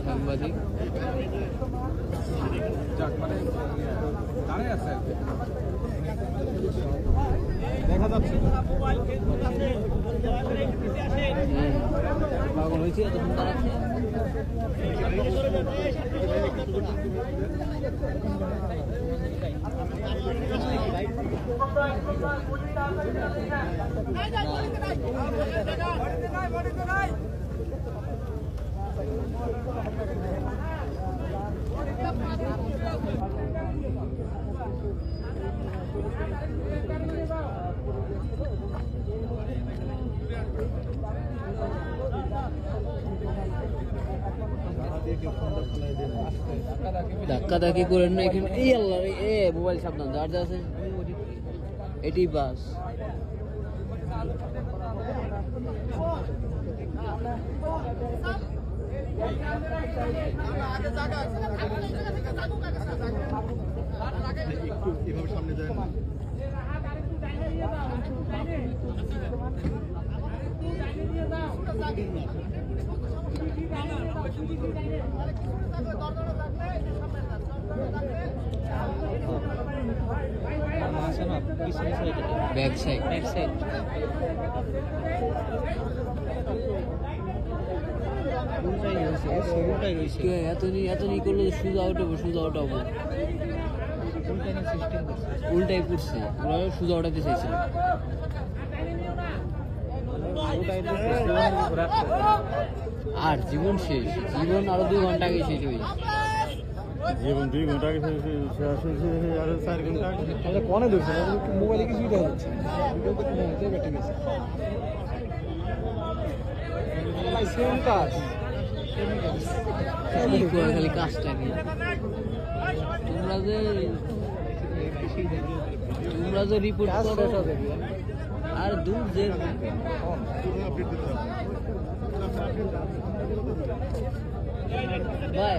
সাংবাদিক দেখা যাচ্ছে পাগল হয়েছে এতক্ষণ দাঁড়াচ্ছে। ধাক্কা ধাক্কি করেন না এখানে। এই আল্লাহ এ মোবাইল সাবধান, যার যা আছে এটি বাস। সামনে যায় না। ব্যাক সাইড এত নি করলো সোজা আউট হবো উল্টাই পড়ছে, ওরা সোজা ওঠাতে চাইছিল। আর জীবন শেষ, জীবন আরো 2 ঘন্টা আগে শেষ হয়ে জীবন 2 ঘন্টা আগে শেষ আর 4 ঘন্টা আগে কোনে ধরছে মোবাইলে কিছু দেখা যাচ্ছে সেম কাজ খালি কাজটা কি তোমরা যে রিপোর্ট করো আর দূর যে ভাই